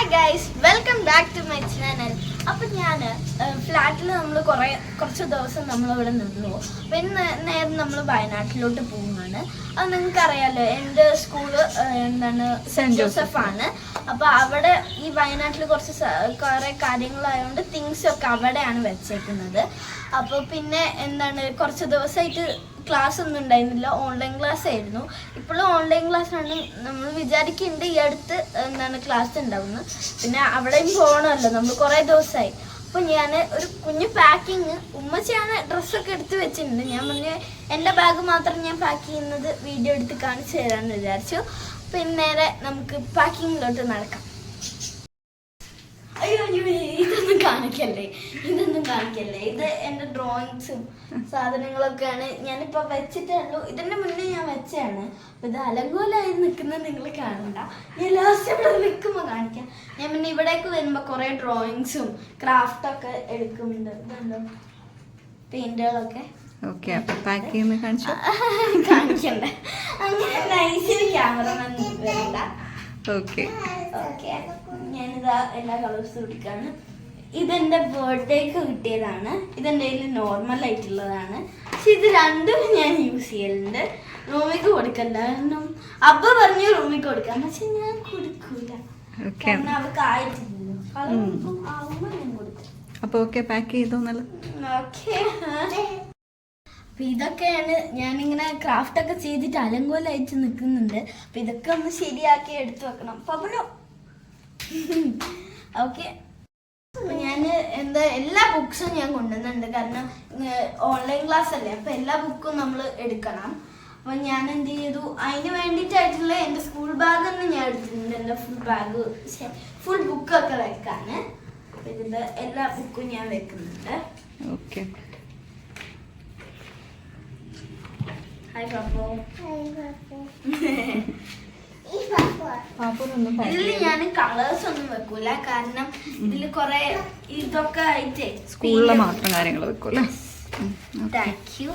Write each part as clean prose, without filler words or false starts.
Hi guys, welcome back to my channel. അപ്പം ഞാൻ ഫ്ലാറ്റിൽ നമ്മൾ കുറച്ച് ദിവസം നമ്മളിവിടെ നിന്നു. അപ്പം ഇന്ന് നേരം നമ്മൾ വയനാട്ടിലോട്ട് പോകുകയാണ്. അത് നിങ്ങൾക്കറിയാലോ, എൻ്റെ സ്കൂള് സെൻറ്റ് ജോസഫ് ആണ്. അപ്പോൾ അവിടെ ഈ വയനാട്ടിൽ കുറേ കാര്യങ്ങളായതുകൊണ്ട് തിങ്സൊക്കെ അവിടെയാണ് വെച്ചേക്കുന്നത്. അപ്പോൾ പിന്നെ കുറച്ച് ദിവസമായിട്ട് ക്ലാസ് ഒന്നും ഉണ്ടായിരുന്നില്ല, ഓൺലൈൻ ക്ലാസ് ആയിരുന്നു. ഇപ്പോഴും ഓൺലൈൻ ക്ലാസ് ആണ്. നമ്മൾ വിചാരിക്കുന്നുണ്ട് ഈ അടുത്ത് ക്ലാസ് ഉണ്ടാവുന്നത്. പിന്നെ അവിടെയും പോകണമല്ലോ, നമ്മൾ കുറേ ദിവസമായി. അപ്പോൾ ഞാൻ ഒരു കുഞ്ഞു പാക്കിങ്, ഉമ്മച്ചിയാണ് ഡ്രസ്സൊക്കെ എടുത്ത് വെച്ചിട്ടുണ്ട്. ഞാൻ എൻ്റെ ബാഗ് മാത്രം ഞാൻ പാക്ക് ചെയ്യുന്നത് വീഡിയോ എടുത്ത് കാണിച്ചു തരാമെന്ന് വിചാരിച്ചു. പിന്നെ നേരെ നമുക്ക് പാക്കിങ്ങിലോട്ട് നടക്കാം. അയ്യോ ഇതൊന്നും കാണിക്കല്ലേ. ഇത് എൻ്റെ ഡ്രോയിങ്സും സാധനങ്ങളൊക്കെയാണ്. ഞാനിപ്പോ വെച്ചിട്ടുള്ളൂ. ഇതിന്റെ മുന്നേ ഞാൻ വെച്ചാണ്. അപ്പൊ ഇത് അലങ്കോലായി നിൽക്കുന്നത് നിങ്ങൾ കാണണ്ട. ഞാൻ ലാസ്റ്റ് ഇവിടെ നിൽക്കുമ്പോ കാണിക്കാം. ഞാൻ പിന്നെ ഇവിടേക്ക് വരുമ്പോ കുറെ ഡ്രോയിങ്സും ക്രാഫ്റ്റൊക്കെ എടുക്കുന്നുണ്ട്. ഇതുണ്ടോ പെയിന്റുകളൊക്കെ. കാണിക്കണ്ട, അങ്ങനെ നൈസിന് ക്യാമറമാൻ വരണ്ട. ഞാനിതാ എല്ലാ കളേഴ്സും എടുക്കാണ്. ഇതെന്റെ ബർത്ത്ഡേക്ക് കിട്ടിയതാണ്. ഇതെന്റെ കയ്യിൽ നോർമൽ ആയിട്ടുള്ളതാണ്. പക്ഷെ ഇത് രണ്ടും ഞാൻ യൂസ് ചെയ്യലുണ്ട്. റൂമിക്ക് കൊടുക്കണ്ട, കാരണം അബ്ബ പറഞ്ഞു റൂമിക്ക് കൊടുക്കാൻ. പക്ഷെ ഞാൻ കൊടുക്കൂല, കാരണം അവർക്ക് ആയിട്ടില്ലല്ലോ. ആവുമ്പോ ഞാൻ കൊടുക്കും. അപ്പൊ ഇതൊക്കെയാണ് ഞാനിങ്ങനെ ക്രാഫ്റ്റ് ഒക്കെ ചെയ്തിട്ട് അലങ്കോലായിട്ട് നിൽക്കുന്നുണ്ട്. അപ്പൊ ഇതൊക്കെ ഒന്ന് ശരിയാക്കി എടുത്തു വെക്കണം. ഓക്കെ, അപ്പൊ ഞാൻ എല്ലാ ബുക്സും ഞാൻ കൊണ്ടുവന്നുണ്ട്. കാരണം ഓൺലൈൻ ക്ലാസ് അല്ലേ, അപ്പൊ എല്ലാ ബുക്കും നമ്മൾ എടുക്കണം. അപ്പൊ ഞാൻ എന്ത് ചെയ്തു, അതിന് വേണ്ടിയിട്ടായിട്ടുള്ള എൻ്റെ സ്കൂൾ ബാഗ് തന്നെ ഞാൻ എടുത്തിട്ടുണ്ട്. എൻ്റെ ഫുൾ ബുക്കൊക്കെ വെക്കാന്. അപ്പൊ ഇതിന്റെ എല്ലാ ബുക്കും ഞാൻ വെക്കുന്നുണ്ട്. ഹായ് പാപ്പോ. ഇതില് ഞാൻ കളേഴ്സ് ഒന്നും വെക്കൂല, കാരണം ഇതില് കൊറേ ഇതൊക്കെ ആയിട്ടേ സ്കൂളിലെ മാത്രം കാര്യങ്ങൾ വെക്കൂല. Thank you.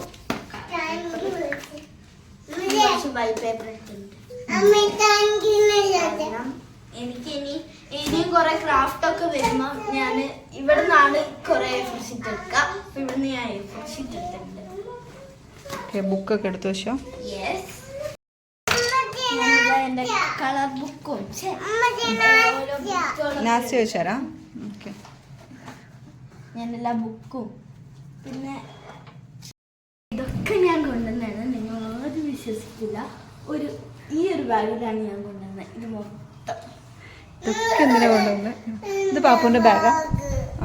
എനിക്ക് ഇനിയും കൊറേ ക്രാഫ്റ്റ് ഒക്കെ വരുമ്പോ ഞാൻ ഇവിടെ നിന്നാണ് കൊറേ എ4 ഷീറ്റ് എടുക്കുക. ഇവിടുന്ന് ഞാൻ എ4 ഷീറ്റ് എടുത്തിട്ടുണ്ട്. ബുക്കൊക്കെ എടുത്തു വെച്ചോ. എന്റെ കളർ ബുക്കും ലാസ്റ്റ് വെച്ചാരാ. ഞാൻ എല്ലാ ബുക്കും പിന്നെ ഇതൊക്കെ ഞാൻ കൊണ്ടുവന്നാണ്. നിങ്ങൾ ആരും വിശ്വസിക്കില്ല. ഈ ഒരു ബാഗിലാണ് ഞാൻ കൊണ്ടുവന്നത്. ഇത് മൊത്തം ഇതൊക്കെ എന്തിനാ കൊണ്ടുവന്നത്? ഇത് പാപ്പുവിന്റെ ബാഗാ?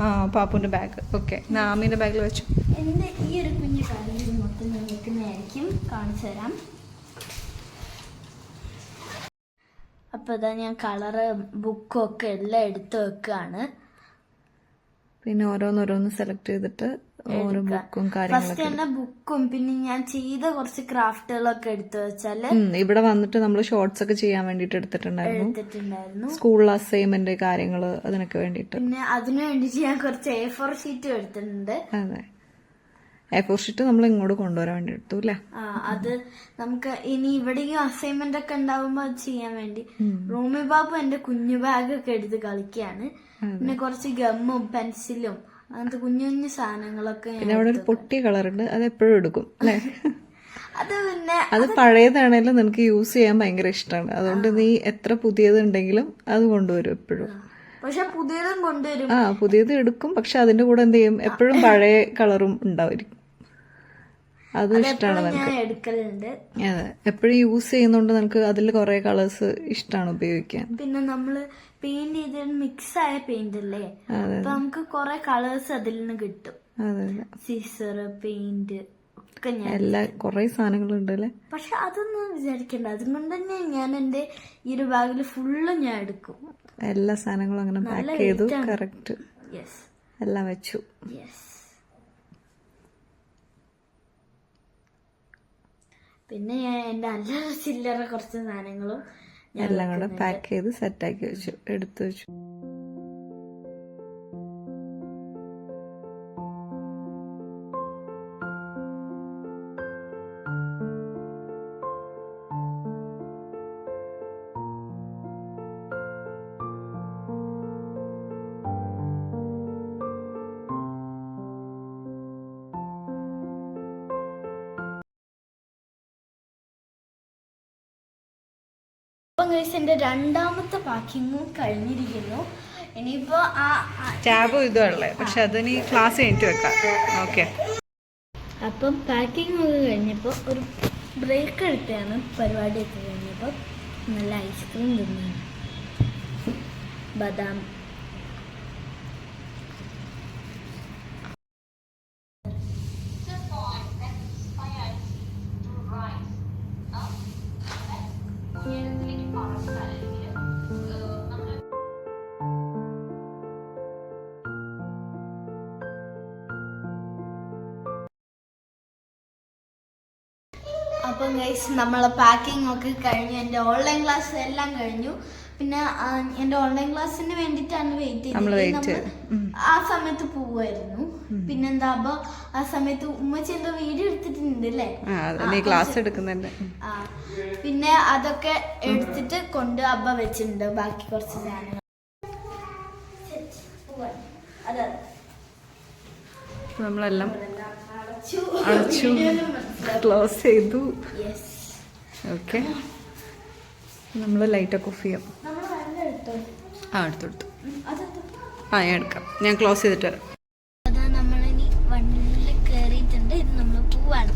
ആ, പാപ്പുവിന്റെ ബാഗ്. ഓക്കെ, നാമിന്റെ ബാഗിൽ വെച്ചു. എന്റെ ഈ ഒരു കുഞ്ഞു ബാഗിൽ ഇത് മൊത്തം ഞാൻ വെക്കുന്നതായിരിക്കും. കാണിച്ചു തരാം. അപ്പൊ ഇതാ ഞാൻ കളറ് ബുക്കും ഒക്കെ എല്ലാം എടുത്ത് വെക്കാണ്. പിന്നെ ഓരോന്നോരോന്ന് സെലക്ട് ചെയ്തിട്ട് ഓരോ ബുക്കും ഫസ്റ്റ് തന്നെ ബുക്കും പിന്നെ ഞാൻ ചെയ്ത കുറച്ച് ക്രാഫ്റ്റുകളൊക്കെ എടുത്തു വെച്ചാല് ഇവിടെ വന്നിട്ട് നമ്മൾ ഷോർട്സ് ഒക്കെ ചെയ്യാൻ വേണ്ടിട്ട് എടുത്തിട്ടുണ്ടായിരുന്നു. സ്കൂളിൽ അസൈൻമെന്റ് കാര്യങ്ങള് അതിനൊക്കെ വേണ്ടിട്ട്. പിന്നെ അതിനു വേണ്ടിട്ട് ഞാൻ കുറച്ച് A4 ഷീറ്റും എടുത്തിട്ടുണ്ട്. അതെ, A4 ഷീറ്റ് നമ്മൾ ഇങ്ങോട്ട് കൊണ്ടുവരാൻ വേണ്ടി എടുത്തു അല്ലേ. അത് നമുക്ക് ഇനി ഇവിടെയും അസൈൻമെന്റ് ഒക്കെ ഉണ്ടാവുമ്പോ അത് ചെയ്യാൻ വേണ്ടി. റൂമി ബാബു എന്റെ കുഞ്ഞു ബാഗ് ഒക്കെ എടുത്ത് കളിക്കാണ്. പിന്നെ കുറച്ച് ഗമ്മും പെൻസിലും അങ്ങനത്തെ കുഞ്ഞു കുഞ്ഞു സാധനങ്ങളൊക്കെ. പിന്നെ അവിടെ ഒരു പൊട്ടിയ കളർ ഉണ്ട്, അത് എപ്പോഴും എടുക്കും അല്ലേ. അത് പഴയതാണേലും നിനക്ക് യൂസ് ചെയ്യാൻ ഭയങ്കര ഇഷ്ടമാണ്. അതുകൊണ്ട് നീ എത്ര പുതിയത് ഉണ്ടെങ്കിലും അത് കൊണ്ടുവരും എപ്പോഴും. പക്ഷെ പുതിയതും കൊണ്ടുവരും. പുതിയത് എടുക്കും, പക്ഷെ അതിന്റെ കൂടെ എന്ത് ചെയ്യും, എപ്പോഴും പഴയ കളറും ഉണ്ടാവും. അത് ഇഷ്ടമാണ് എടുക്കലുണ്ട്. അതെ, എപ്പോഴും യൂസ് ചെയ്യുന്നോണ്ട് നമുക്ക് അതിൽ കുറെ കളേഴ്സ് ഇഷ്ടമാണ് ഉപയോഗിക്കാൻ. പിന്നെ നമ്മള് പെയിന്റ് ചെയ്ത് മിക്സ് ആയ പെയിന്റ് അല്ലേ, അപ്പൊ നമുക്ക് കുറെ കളേഴ്സ് അതിൽ നിന്ന് കിട്ടും. സീസർ, പെയിന്റ് ഒക്കെ എല്ലാ കുറെ സാധനങ്ങളുണ്ട് അല്ലേ. പക്ഷെ അതൊന്നും വിചാരിക്കണ്ട, അതുകൊണ്ട് തന്നെ ഞാൻ എന്റെ ഈ ഒരു ബാഗിൽ ഫുള്ള് ഞാൻ എടുക്കും. എല്ലാ സാധനങ്ങളും അങ്ങനെ പാക്ക് ചെയ്തു കറക്റ്റ് എല്ലാം വെച്ചു. പിന്നെ ഞാൻ എന്റെ അല്ലറ ചില്ലറ കുറച്ച് സാധനങ്ങളും എല്ലാം കൂടെ പാക്ക് ചെയ്ത് സെറ്റാക്കി വെച്ചു, എടുത്തു വെച്ചു. അപ്പം കഴിച്ച് എൻ്റെ രണ്ടാമത്തെ പാക്കിങ്ങും കഴിഞ്ഞിരിക്കുന്നു. ഇനിയിപ്പോൾ ടാബും ഇതുള്ളേ, പക്ഷെ അതിന് ക്ലാസ് കഴിഞ്ഞിട്ട് വെക്കാം. ഓക്കെ. അപ്പം പാക്കിംഗ് ഒക്കെ കഴിഞ്ഞപ്പോൾ ഒരു ബ്രേക്ക് എടുത്താണ് പരിപാടിയൊക്കെ കഴിഞ്ഞപ്പോൾ നല്ല ഐസ്ക്രീം തിന്നാണ്. ബദാം അപ്പം ഗൈസ് നമ്മളെ പാക്കിംഗ് ഒക്കെ കഴിഞ്ഞു. എൻ്റെ ഓൺലൈൻ ക്ലാസ് എല്ലാം കഴിഞ്ഞു. പിന്നെ എൻ്റെ ഓൺലൈൻ ക്ലാസ്സിന് വേണ്ടിയിട്ടാണ് വെയിറ്റ് ചെയ്തത്. ആ സമയത്ത് പോവായിരുന്നു. പിന്നെന്താ അപ്പൊ ആ സമയത്ത് ഉമ്മച്ചി എന്തോ വീഡിയോ എടുത്തിട്ടുണ്ട് അല്ലേ, ക്ലാസ് എടുക്കുന്നുണ്ട്. പിന്നെ അതൊക്കെ എടുത്തിട്ട് കൊണ്ട് അബ്ബ വെച്ചിട്ടുണ്ട് ബാക്കി കുറച്ച് സാധനങ്ങൾ. അതെ, നമ്മളെല്ലാം അടച്ചു ക്ലോസ് ചെയ്തു. ഓക്കെ, നമ്മൾ ലൈറ്റൊക്കെ ഓഫ് ചെയ്യാം. എടുത്തു. ഞാൻ എടുക്കാം. ഞാൻ ക്ലോസ് ചെയ്തിട്ട് വരാം. അതാ നമ്മളിനി വണ്ടിയിൽ കയറിയിട്ടുണ്ട്. ഇത് നമ്മൾ പോവാണ്.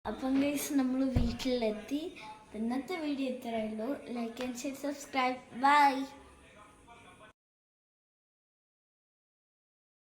അപ്പം ഗൈസ് നമ്മൾ വീട്ടിലെത്തി. ഇന്നത്തെ വീഡിയോ ഇത്രയേ ഉള്ളൂ. Like and share, subscribe. By.